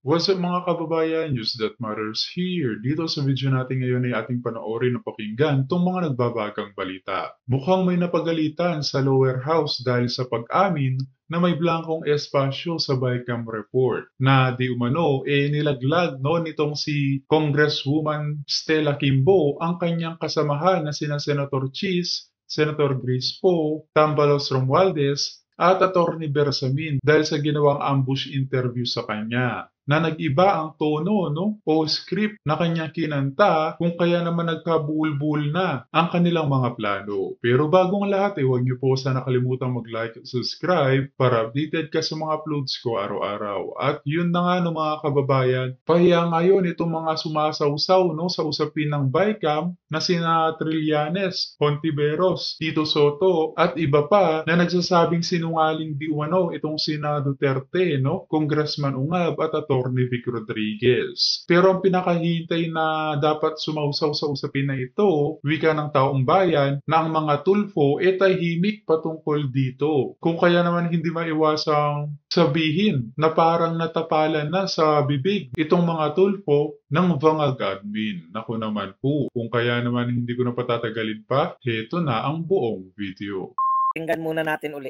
What's up mga kababayan, News That Matters here. Dito sa video natin ngayon ay ating panoorin at pakinggan itong mga nagbabagang balita. Mukhang may napagalitan sa lower house dahil sa pag-amin na may blankong espasyo sa BICAM report na di umano nilaglag nitong si Congresswoman Stella Kimbo ang kanyang kasamahan na sina Senator Cheese, Senator Grace Poe, Tambalos Romualdez at Attorney Bersamin dahil sa ginawang ambush interview sa kanya na nag-iba ang tono o script na kanyang kinanta kung kaya naman nagkabuul-buul na ang kanilang mga plano. Pero bago ang lahat, huwag niyo po sana kalimutang mag-like at subscribe para updated ka sa mga uploads ko araw-araw. At yun na nga mga kababayan, pahiya ngayon itong mga sumasawsaw sa usapin ng BICAM na sina Trillanes, Hontiveros, Tito Soto at iba pa na nagsasabing sinungaling di umano itong sina Duterte, Congressman Ungab at Attorney Vic Rodriguez. Pero ang pinakahintay na dapat sumausaw sa usapin na ito, wika ng taong bayan, na ang mga tulfo tahimik patungkol dito. Kung kaya naman hindi maiwasang sabihin na parang natapalan na sa bibig itong mga tulfo ng Vangag admin. Naku naman po, kung kaya naman hindi ko na patatagalin pa, heto na ang buong video. Tingnan muna natin uli.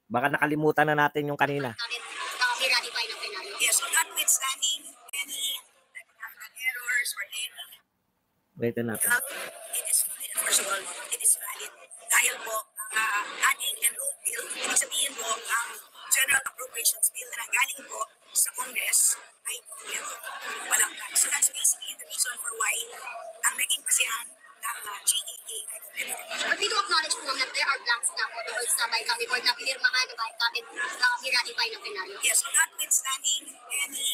Baka nakalimutan na natin yung kanina. Yes, notwithstanding any errors or any Wait natin. it is first of all, it is valid. Dahil po, adding enrolled bill, ibig sabihin po, ang General Appropriations Bill na galing po sa Congress ay walang plan. So that's basically the reason for why ang naging basihan ng GEA ay But we do acknowledge po that there are blanks na po doon sa BICAM report na pinirmahan na BICAM at i-ratify ng plenaryo. yes, notwithstanding any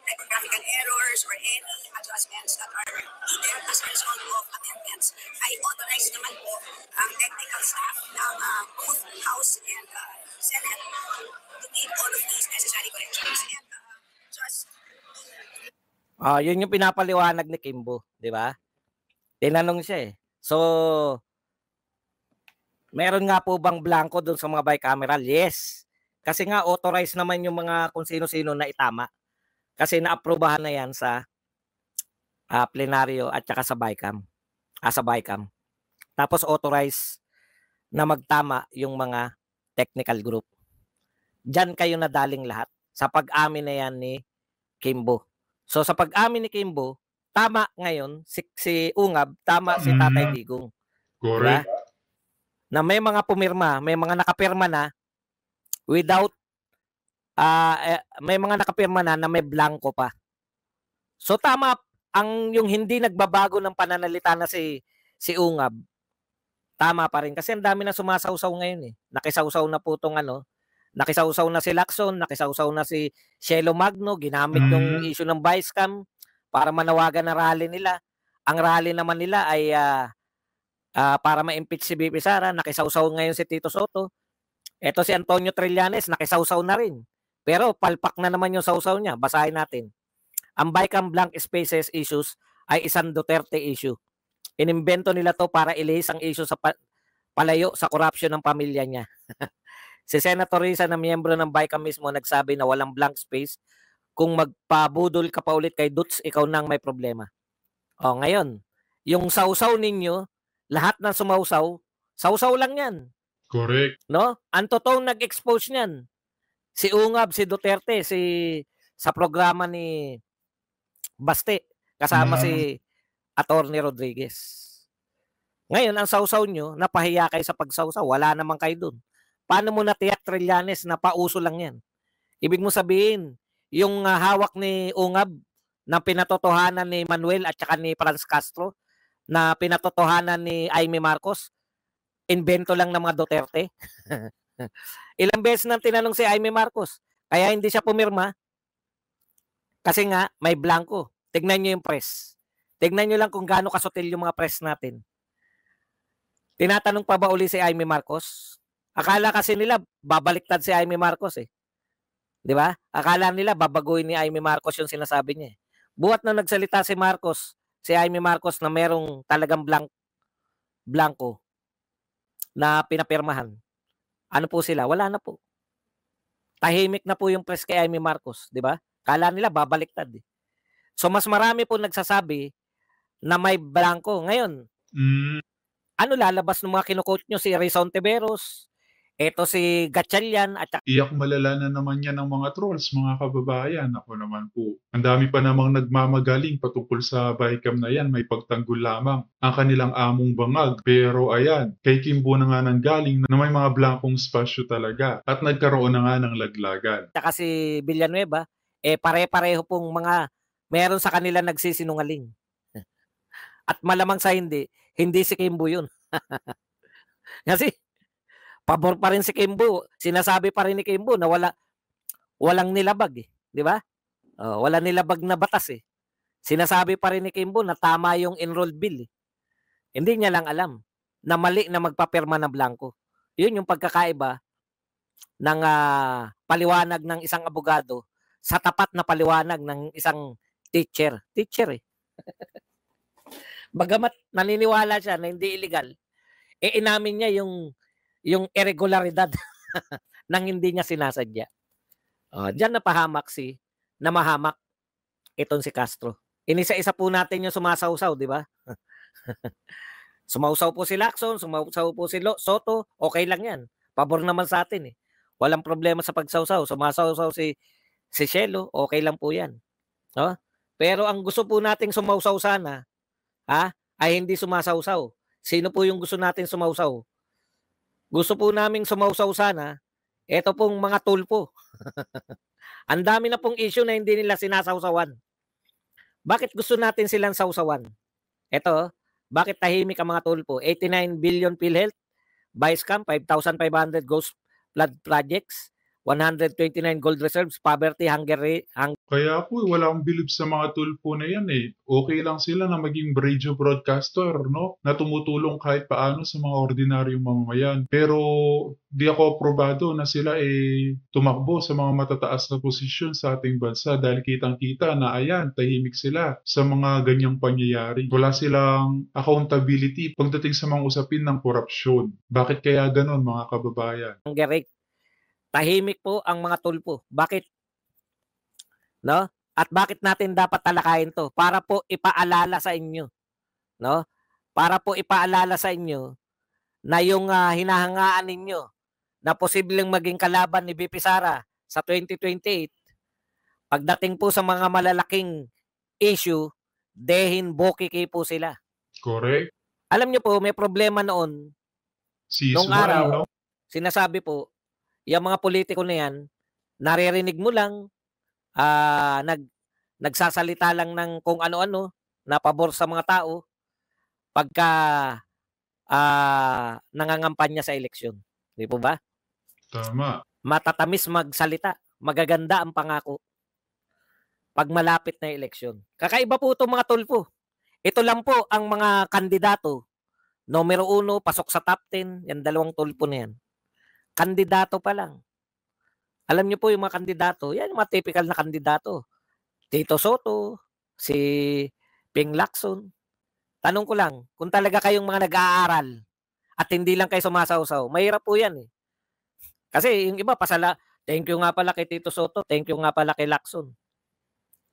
typographical errors or any adjustments that are needed as a result of amendments, ay authorized naman po ang technical staff ng both House and Senate to make all of these necessary corrections. And just Yun yung pinapaliwanag ni Kimbo, di ba? Tinanong siya eh. So, meron nga po bang blanco doon sa mga bicameral? Yes. Kasi nga authorized naman yung mga kung sino-sino na itama. Kasi naaprubahan na yan sa plenaryo at saka sa BICAM. Sa BICAM. Tapos authorized na magtama yung mga technical group. Diyan kayo nadaling lahat sa pag-amin na yan ni Kimbo. So sa pag-amin ni Kimbo, tama ngayon si Ungab, tama si Tatay Digong. Correct. Diba? Na may mga pumirma, may mga nakapirma na without may mga nakapirma na may blanco pa. So tama ang yung hindi nagbabago ng pananalita na si Ungab. Tama pa rin kasi ang dami na sumasawsaw ngayon eh. Nakisawsaw na po tong nakisawsaw na si Lacson, nakisawsaw na si Shelo Magno, ginamit yung issue ng Vicecam para manawagan na rally nila. Ang rally naman nila ay para ma-impeach si BP Sara, nakisawsaw ngayon si Tito Soto. Ito si Antonio Trillanes, nakisawsaw na rin. Pero palpak na naman yung sawsaw niya. Basahin natin. Ang BICAM blank spaces issues ay isang Duterte issue. Inimbento nila to para ilihis ang issue sa palayo sa corruption ng pamilya niya. Si Senator Risa na miyembro ng BICAM mismo nagsabi na walang blank space. Kung magpabudol ka pa ulit kay Duts, ikaw nang may problema. Ngayon, yung sawsaw ninyo, lahat ng sumawsaw, sawsaw lang yan. Correct. No? Ang totoong nag-expose niyan, si Ungab, si Duterte, sa programa ni Baste, kasama si Attorney Rodriguez. Ngayon, ang sawsaw nyo, napahiya kayo sa pagsawsaw, wala naman kayo dun. Paano mo natiyak, Trillanes, na pauso lang yan? Ibig mo sabihin, yung hawak ni Ungab na pinatotohanan ni Manuel at saka ni Franz Castro, na pinatotohanan ni Aimee Marcos, invento lang ng mga Duterte. Ilang beses nang tinanong si Aimee Marcos, kaya hindi siya pumirma, kasi nga may blanco. Tignan nyo yung press. Tignan nyo lang kung gaano kasutil yung mga press natin. Tinatanong pa ba uli si Aimee Marcos? Akala kasi nila babaliktad si Aimee Marcos eh. 'Di ba? Akala nila babaguhin ni Aimee Marcos yung sinasabi niya. Buhat na nagsalita si Aimee Marcos na merong talagang blanco na pinapirmahan. Ano po sila? Wala na po. Tahimik na po yung press kay Aimee Marcos, 'di ba? Kala nila babaliktad eh. So mas marami po nagsasabi na may blanco. Ngayon, Hmm, ano lalabas ng mga kino-quote nyo? Si Rizal Ontiveros, eto si Gatchalian, at saka iyak malala na naman yan ng mga trolls, mga kababayan. Ako naman po. Ang dami pa namang nagmamagaling patungkol sa Bicam na yan. May pagtanggol lamang ang kanilang among bangag. Pero ayan, kay Kimbo na nga nanggaling na may mga blankong spasyo talaga. At nagkaroon na nga ng laglagan. si Villanueva, pare-pareho pong mga meron sa kanila nagsisinungaling. At malamang sa hindi si Kimbo yun. Kasi pabor pa rin si Kimbo. Sinasabi pa rin ni Kimbo na walang nilabag eh, 'di ba? Walang nilabag na batas eh. Sinasabi pa rin ni Kimbo na tama yung enrolled bill eh. Hindi niya lang alam na mali na magpapirma ng blanco. 'Yun yung pagkakaiba ng paliwanag ng isang abogado sa tapat na paliwanag ng isang teacher. Teacher eh. Bagamat naniniwala siya na hindi illegal, inamin niya yung irregularidad nang hindi niya sinasadya. Diyan namahamak itong si Castro. Inisa-isa po natin yung sumasawsaw, di ba? Sumausaw po si Lacson, sumausaw po si Soto, okay lang yan. Pabor naman sa atin eh. Walang problema sa pagsawsaw. Sumasawsaw si Shelo, okay lang po yan. No? Pero ang gusto po nating sumausaw sana, ay hindi sumasawsaw. Sino po yung gusto natin sumausaw? Gusto po naming sumausaw sana, eto pong mga tulpo. Ang dami na pong issue na hindi nila sinasawsawan. Bakit gusto natin silang sawsawan? Eto, bakit tahimik ang mga tulpo? 89 billion PhilHealth, Vice Camp, 5,500 ghost flood projects, 129 gold reserves, poverty, hunger. Kaya po, wala akong bilib sa mga tulpo na yan eh. Okay lang sila na maging radio broadcaster, no? Na tumutulong kahit paano sa mga ordinaryong mamamayan. Pero di ako aprobado na sila tumakbo sa mga matataas na posisyon sa ating bansa dahil kitang-kita na ayan, tahimik sila sa mga ganyang pangyayari. Wala silang accountability pagdating sa mga usapin ng korupsyon. Bakit kaya ganon, mga kababayan? Tahimik po ang mga tulpo. Bakit? No? At bakit natin dapat talakayin to? Para po ipaalala sa inyo. No? Para po ipaalala sa inyo na yung hinahangaan ninyo na posibleng maging kalaban ni BP Sara sa 2028, pagdating po sa mga malalaking issue, dehin bokiki po sila. Correct. Alam niyo po, may problema noon. Nung araw, sinasabi po, yung mga politiko na yan, naririnig mo lang, nagsasalita lang ng kung ano-ano na pabor sa mga tao pagka nangangampanya sa eleksyon. Di po ba? Tama. Matatamis magsalita, magaganda ang pangako pag malapit na eleksyon. Kakaiba po itong mga tulpo. Ito lang po ang mga kandidato. Numero 1, pasok sa top 10, yan dalawang tulpo na yan. Kandidato pa lang. Alam niyo po yung mga kandidato, yan yung mga typical na kandidato. Tito Soto, si Ping Lacson. Tanong ko lang, kung talaga kayong mga nag-aaral at hindi lang kayo sumasawsaw, mahirap po yan eh. Kasi yung iba, thank you nga pala kay Tito Soto, thank you nga pala kay Lacson.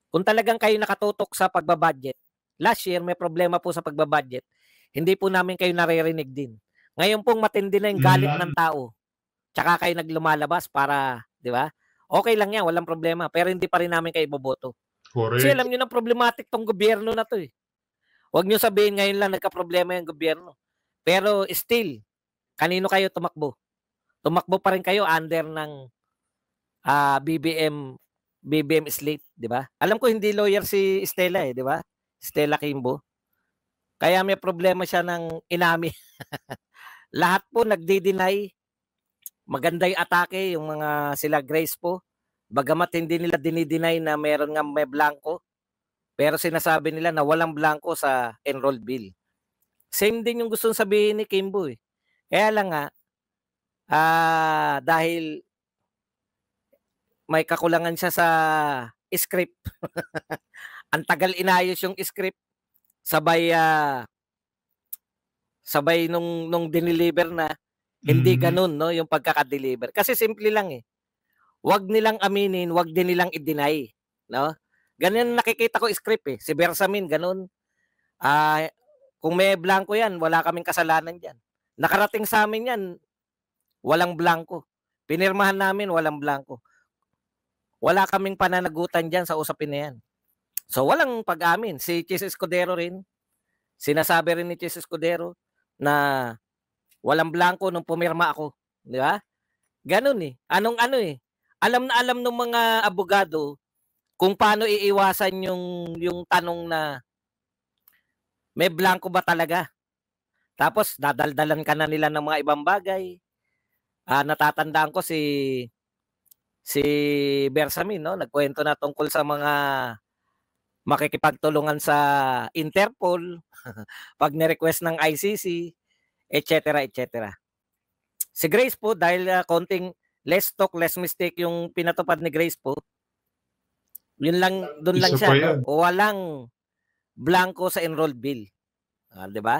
Kung talagang kayo nakatutok sa pagbabudget, last year may problema po sa pagbabudget, hindi po namin kayo naririnig din. Ngayon pong matindi na yung galit ng tao, tsaka kayo naglumalabas para, di ba? Okay lang yan, walang problema. Pero hindi pa rin namin kayo iboboto. Correct. Kasi alam nyo na problematic tong gobyerno na to eh. Huwag nyo sabihin ngayon lang nagka-problema yung gobyerno. Pero still, kanino kayo tumakbo? Tumakbo pa rin kayo under ng BBM slate, di ba? Alam ko hindi lawyer si Stella di ba? Stella Kimbo. Kaya may problema siya ng inami. Lahat po nagdi-deny. Maganda yung atake, yung mga sila Grace po. Bagamat hindi nila dinideny na meron nga may blanco, pero sinasabi nila na walang blanco sa enrolled bill. Same din yung gustong sabihin ni Kimbo eh. Kaya lang nga, dahil may kakulangan siya sa script, ang tagal inayos yung script, sabay nung diniliver na, hindi ganun, no, yung pagkaka-deliver. Kasi simple lang eh. Huwag nilang aminin, huwag din nilang i-deny. no? Ganyan nakikita ko script eh. Si Bersamin ganun. Ah, kung may blanco 'yan, wala kaming kasalanan diyan. Nakarating sa amin 'yan, walang blanco. Pinirmahan namin, walang blanco. Wala kaming pananagutan diyan sa usapin na 'yan. So walang pag-amin. Si Chis Escudero rin, sinasabi rin ni Chis Escudero na walang blanco nung pumirma ako, 'di ba? Ganun eh. Anong ano eh. Alam na alam ng mga abogado kung paano iiwasan yung tanong na may blanco ba talaga? Tapos dadaldalan ka na nila ng mga ibang bagay. Natatandaan ko si Bersamin, no? Nagkwento na tungkol sa mga makikipagtulungan sa Interpol pag ni-request ng ICC, etc. etc. Si Grace po, dahil konting less talk, less mistake yung pinatupad ni Grace po, yun lang, doon lang Isa siya, pa no? yan. Walang blanco sa enrolled bill. 'Di ba?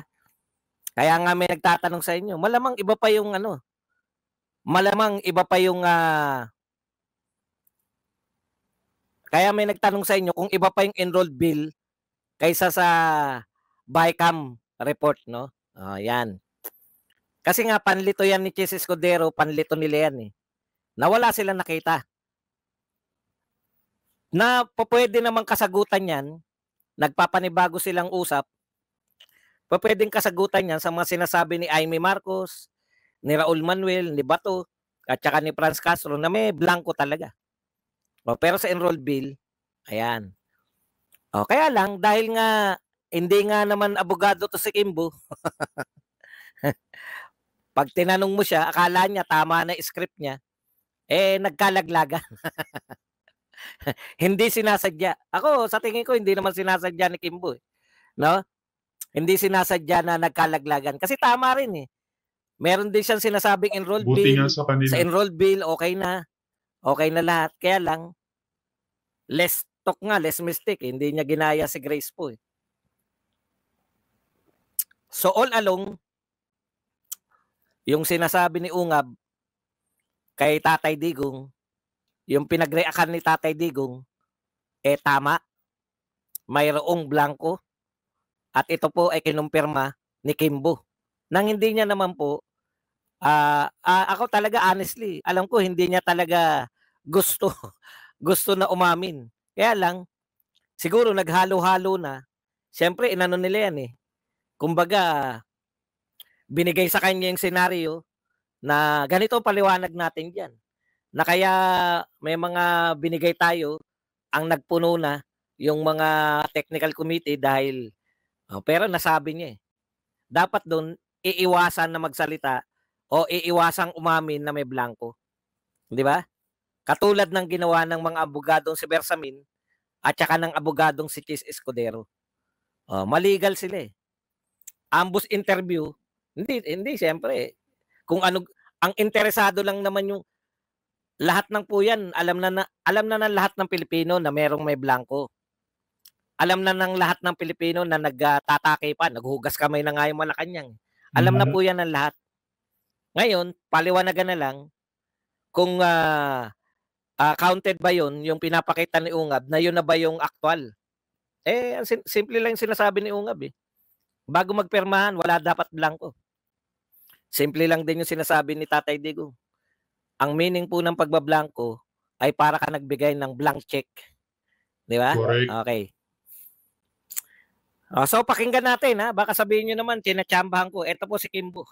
Kaya nga may nagtatanong sa inyo, malamang iba pa yung ano, malamang iba pa yung kaya may nagtanong sa inyo kung iba pa yung enrolled bill kaysa sa BICAM report, no? Yan. Kasi nga panlito yan ni Chis Escudero, panlito nila yan eh. Nawala sila nakita. Na pwede namang kasagutan yan, nagpapanibago silang usap, pwedeng kasagutan yan sa mga sinasabi ni Amy Marcos, ni Raul Manuel, ni Bato, at saka ni Franz Castro na may blanco talaga. Pero sa enrolled bill, ayan. Kaya lang, dahil nga hindi nga naman abogado to si Kimbo, pag tinanong mo siya, akala niya tama na script niya, nagkalaglagan. Hindi sinasadya. Ako, sa tingin ko, hindi naman sinasadya ni Kimbo. No? Hindi sinasadya na nagkalaglagan. Kasi tama rin eh. Meron din siyang sinasabing enrolled Buti bill. nga sa kanila. Sa enrolled bill, okay na. Okay na lahat. Kaya lang, less talk nga, less mistake. Hindi niya ginaya si Grace po eh. So all along, yung sinasabi ni Ungab kay Tatay Digong, yung pinagreakan ni Tatay Digong, tama. Mayroong blanco. At ito po ay kinumpirma ni Kimbo. Nang hindi niya naman po, ako talaga honestly, alam ko hindi niya talaga gusto na umamin. Kaya lang, siguro naghalo-halo na. Siyempre, inano nila yan eh. Kumbaga, binigay sa kanya yung senaryo na ganito paliwanag natin dyan. Na kaya may mga binigay tayo, ang nagpuno na yung mga technical committee dahil, pero nasabi niya eh. Dapat doon, iiwasan na magsalita o iiwasang umamin na may blanco. Di ba? Katulad ng ginawa ng mga abogadong si Bersamin at saka ng abogadong si Chis Escudero. Maligal sila eh. Ambos interview, hindi siyempre. Kung ano, ang interesado lang naman yung lahat ng po yan, alam na ng lahat ng Pilipino na merong may blanco. Alam na ng lahat ng Pilipino na nagtatake pa, naghugas kamay na nga yung Malacanang. Alam na po yan ng lahat. Ngayon, paliwanagan na lang kung counted ba yun, yung pinapakita ni Ungab, na yun na ba yung actual. Simple lang yung sinasabi ni Ungab eh. Bago magpermahan, wala dapat blanco. Simple lang din yung sinasabi ni Tatay Digong. Ang meaning po ng pagbablanko ay para ka nagbigay ng blank check. Di ba? Correct. Okay. So pakinggan natin ha. Baka sabihin nyo naman, tinatsambahan ko. Ito po si Kimbo.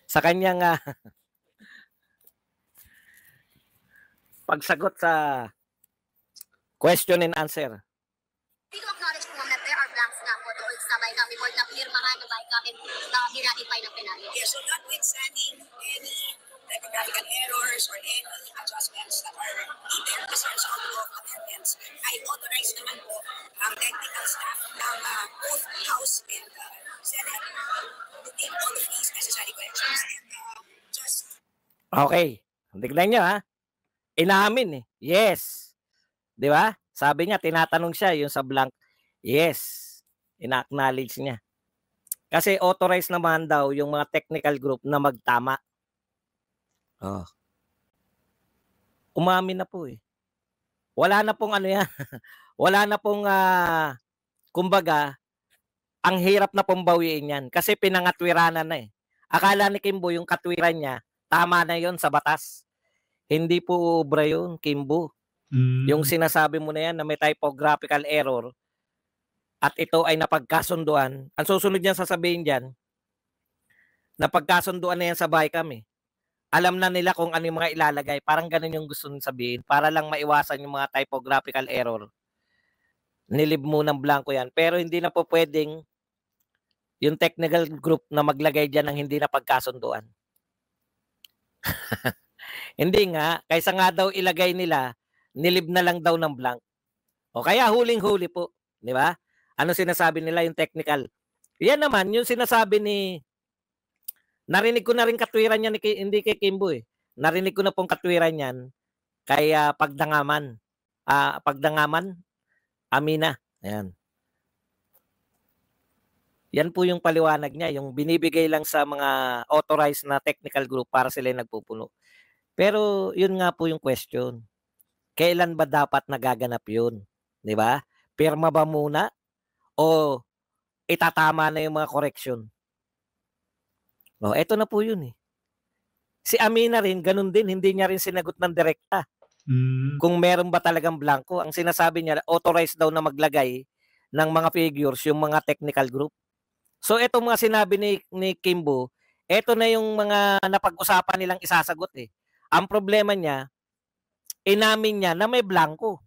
Sa kanyang pagsagot sa question and answer. Did you acknowledge po ma'am that there are blanks na po doon sa BICAM report na pinirmahan ng BICAM and i-ratify ng Penalyo? Yeah, so notwithstanding any typographical errors or any adjustments that are needed as a result of amendments, I authorize naman po ang technical staff ng both House and Senate to take all of these necessary corrections and just... Okay. Tignan nyo ha. Inamin eh. Yes. Di ba? Sabi niya, tinatanong siya yung sa blank. Yes. Ina-acknowledge niya. Kasi authorized naman daw yung mga technical group na magtama. Umamin na po eh. wala na pong ano yan, wala na pong, kumbaga, ang hirap na pong bawiin yan kasi pinangatwiranan na eh. Akala ni Kimbo yung katwiran niya, tama na yon sa batas. Hindi po obra yun, Kimbo. Yung Hmm. sinasabi mo na yan na may typographical error at ito ay napagkasunduan, ang susunod niyan sasabihin diyan, napagkasunduan na yan sa BICAM eh. Alam na nila kung ano yung mga ilalagay. Parang ganun yung gusto nung sabihin para lang maiwasan yung mga typographical error. Nilib munang blanco yan. Pero hindi na po pwedeng yung technical group na maglagay dyan ng hindi na pagkasunduan. Hindi nga, kaysa nga daw ilagay nila, nilib na lang daw ng blank. O kaya huling-huli po, di ba? Ano sinasabi nila yung technical? Yan naman, yung sinasabi ni, narinig ko na rin katwiran niya, hindi kay Kimbo eh. Narinig ko na pong katwiran niyan kay Pagdangaman. Pagdangaman, Amina. Ayan. Yan po yung paliwanag niya, yung binibigay lang sa mga authorized na technical group para sila nagpupuno. Pero yun nga po yung question. Kailan ba dapat nagaganap yun? Di ba? Pirma ba muna o itatama na yung mga correction? O, eto na po yun eh. Si Amina rin, ganun din, hindi niya rin sinagot ng direkta. Kung meron ba talagang blanco, ang sinasabi niya, authorized daw na maglagay ng mga figures yung mga technical group. So, eto mga sinabi ni Kimbo, eto na yung mga napag-usapan nilang isasagot eh. Ang problema niya, inamin niya na may blanco.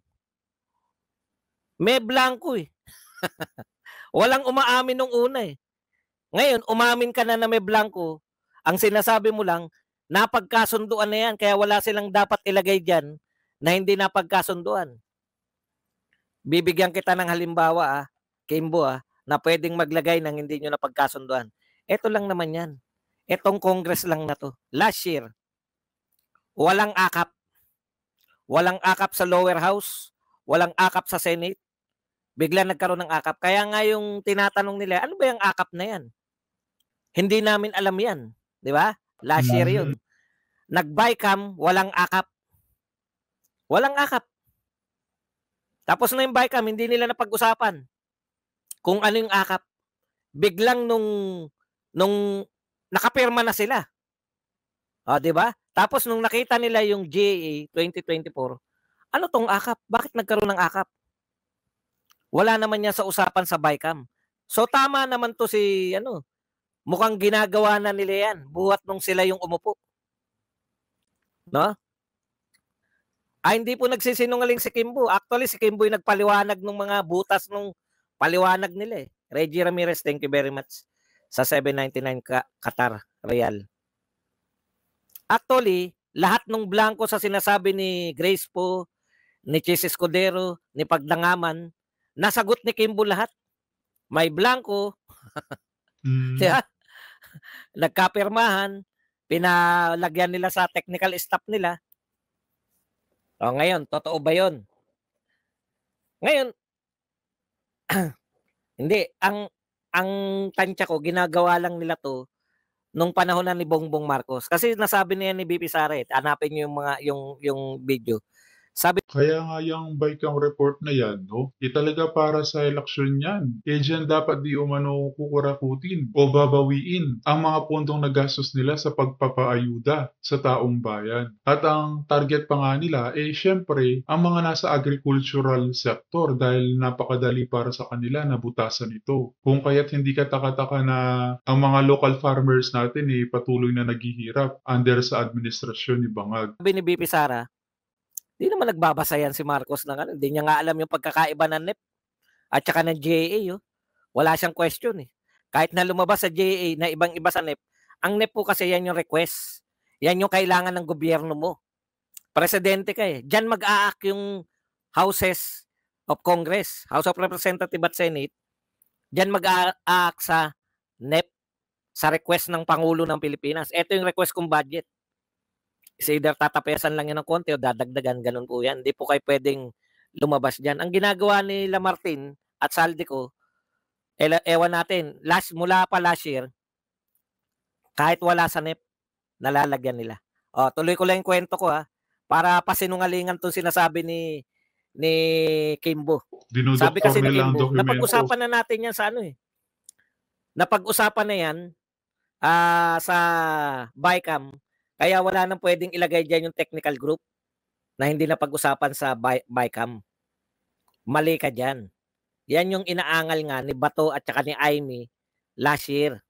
May blanco eh. Walang umaamin nung una eh. Ngayon, umamin ka na may blanco, ang sinasabi mo lang, napagkasunduan na yan, kaya wala silang dapat ilagay dyan na hindi napagkasunduan. Bibigyan kita ng halimbawa, Kimbo, na pwedeng maglagay ng hindi nyo napagkasunduan. Ito lang naman yan. Itong Congress lang na to. Last year, walang akap. Walang akap sa lower house, walang akap sa Senate. Bigla nagkaroon ng akap. Kaya nga yung tinatanong nila, ano ba yung akap na yan? Hindi namin alam yan. Di ba? Last year yun. Nag-BICAM, walang akap. Walang akap. Tapos na yung BICAM, hindi nila napag-usapan kung ano yung akap. Biglang nung nakapirma na sila. O, di ba? Tapos nung nakita nila yung GAA 2024, ano tong akap? Bakit nagkaroon ng akap? Wala naman niya sa usapan sa BICAM. So tama naman to si mukhang ginagawa na nila yan buhat nung sila yung umupo. No? Hindi po nagsisinungaling si Kimbo. Actually, si Kimbo yung nagpaliwanag ng mga butas nung paliwanag nila eh. Reggie Ramirez, thank you very much sa 799 Qatar Real. Actually, lahat ng blanco sa sinasabi ni Grace po, ni Chis Escudero, ni Pagdangaman, nasagot ni Kimbo lahat. May blanco, diba? Nagkapirmahan, pinalagyan nila sa technical staff nila. O ngayon, totoo ba yun? Ngayon, hindi. Ang tansya ko, ginagawa lang nila to nung panahon na ni Bongbong Marcos. Kasi nasabi niya ni BP Sara, hanapin niyo yung video. Kaya nga yung BICAM report na yan, no? Talaga para sa eleksyon yan. Dyan dapat di umano kukurakutin o babawiin ang mga pondong nagastos nila sa pagpapaayuda sa taong bayan. At ang target pa nga nila, syempre, ang mga nasa agricultural sector dahil napakadali para sa kanila na butasan ito. Kung kaya't hindi katakataka na ang mga local farmers natin patuloy na naghihirap under sa administrasyon ni Bangag. Sabi ni BP Sara, di naman nagbabasa yan si Marcos ng hindi niya nga alam yung pagkakaiba ng NEP at saka ng GAA. Wala siyang question eh. Kahit na lumabas sa GAA na ibang-iba sa NEP, ang NEP po kasi yan yung request. Yan yung kailangan ng gobyerno mo. Presidente ka eh. Diyan mag-a-act yung Houses of Congress, House of Representatives at Senate. Diyan mag-a-act sa NEP, sa request ng Pangulo ng Pilipinas. Ito yung request kong budget. Either tatapesan lang yan ng konti o dadagdagan, ganun po yan. Hindi po kayo pwedeng lumabas dyan. Ang ginagawa ni Lamartin at Saldico, ewan natin, mula pa last year, kahit wala sa NEP, nalalagyan nila. Tuloy ko lang yung kwento ko para pasinungalingan itong sinasabi ni Kimbo. Sabi Dinudoktor kasi ni nila ang Kimbo, dokumento. napag-usapan na natin yan sa ano eh. Napag-usapan na yan sa BICAM. Kaya wala nang pwedeng ilagay dyan yung technical group na hindi napag-usapan sa BICAM. Mali ka dyan. Yan yung inaangal nga ni Bato at saka ni Aimee last year.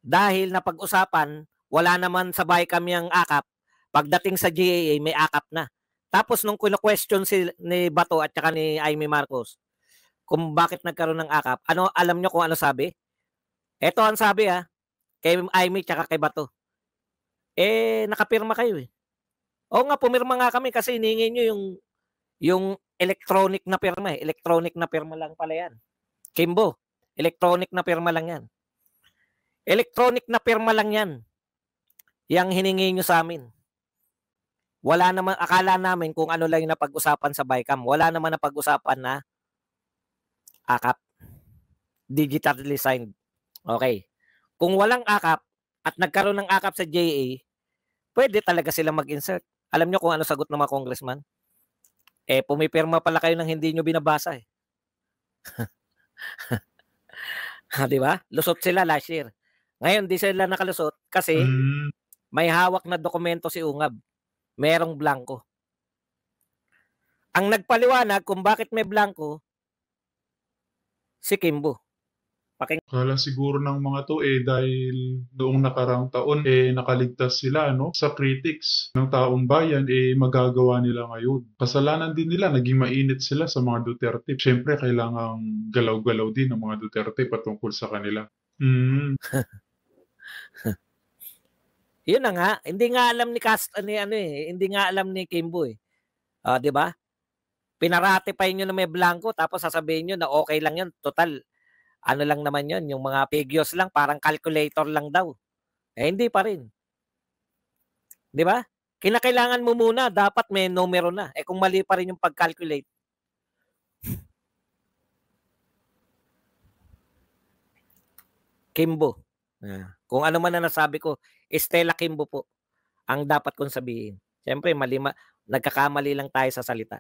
Dahil napag-usapan, wala naman sa BICAM yung akap. Pagdating sa GAA, may akap na. Tapos nung question ni Bato at saka ni Aimee Marcos, kung bakit nagkaroon ng akap, alam nyo kung ano sabi? Ito ang sabi kay Aimee at kay Bato. Nakapirma kayo eh. Oo nga, pumirma nga kami kasi hiningi nyo yung electronic na pirma eh. Electronic na pirma lang pala yan. Kimbo, electronic na pirma lang yan. Electronic na pirma lang yan. Yang hiningi nyo sa amin. Wala naman, akala namin kung ano lang yung napag-usapan sa BICAM. Wala naman napag-usapan na akap. Digitally signed. Okay. Kung walang akap at nagkaroon ng akap sa JA, pwede talaga sila mag-insert. Alam nyo kung ano sagot ng mga congressman? Pumipirma pala kayo ng hindi nyo binabasa eh. Di ba? Lusot sila last year. Ngayon, di sila nakalusot kasi may hawak na dokumento si Ungab. Merong blanco. Ang nagpaliwanag kung bakit may blanco, si Kimbo. Kala siguro ng mga to dahil noong nakarang taon nakaligtas sila sa critics ng taong bayan magagawa nila ngayon. Kasalanan din nila, naging mainit sila sa mga Duterte. Siyempre kailangang galaw-galaw din ng mga Duterte patungkol sa kanila. Yun na nga, hindi nga alam hindi nga alam ni Kimbo eh. 'Di ba? Pinaratify niyo na may blanco tapos sasabihin niyo na okay lang 'yun. Total ano lang naman 'yun, yung mga figures lang, parang calculator lang daw. Hindi pa rin. 'Di ba? Kinakailangan mo muna dapat may numero na. Kung mali pa rin yung pag-calculate. Kimbo. Kung ano man na nasabi ko, Stella Kimbo po ang dapat kong sabihin. Siyempre, nagkakamali lang tayo sa salita.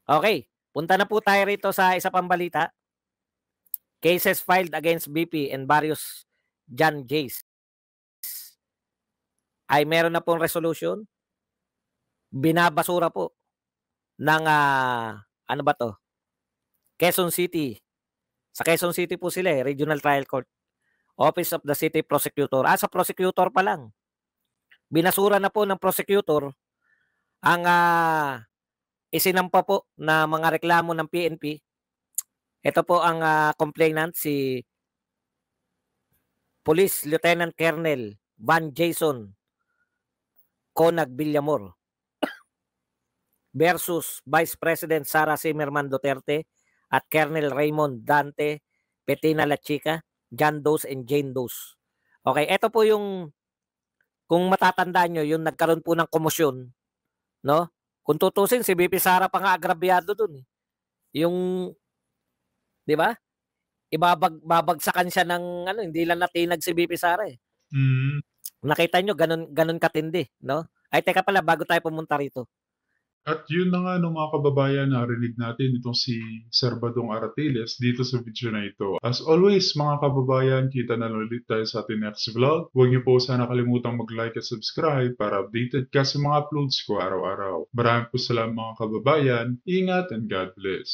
Okay, punta na po tayo rito sa isa pang balita. Cases filed against BP and various John Jays. Ay meron na pong resolution. Binabasura po ng ano ba to? Quezon City. Sa Quezon City po sila Regional Trial Court. Office of the City Prosecutor. Sa prosecutor pa lang. Binasura na po ng prosecutor ang isinampa po na mga reklamo ng PNP. Ito po ang complainant, si Police Lieutenant Colonel Van Jason Conag Villamor versus Vice President Sara Zimmerman Duterte at Colonel Raymond Dante Petina La Chica, John Doe and Jane Doe. Okay, ito po yung, kung matatandaan nyo, yung nagkaroon po ng komosyon, no? Kung tutusin, si BP Sara pa nga agrabyado dun. Yung, di ba? Babagsakan siya ng, hindi lang natinag si BP Sara eh. Nakita nyo, ganun katindi, no? Ay, teka pala, bago tayo pumunta rito. At yun na nga mga kababayan, narinig natin itong si Sir Badong Aratiles dito sa video na ito. As always mga kababayan, kita na ulit tayo sa ating next vlog. Huwag niyo po sana kalimutang mag-like at subscribe para updated ka sa mga uploads ko araw-araw. Maraming po salamat mga kababayan, ingat and God bless.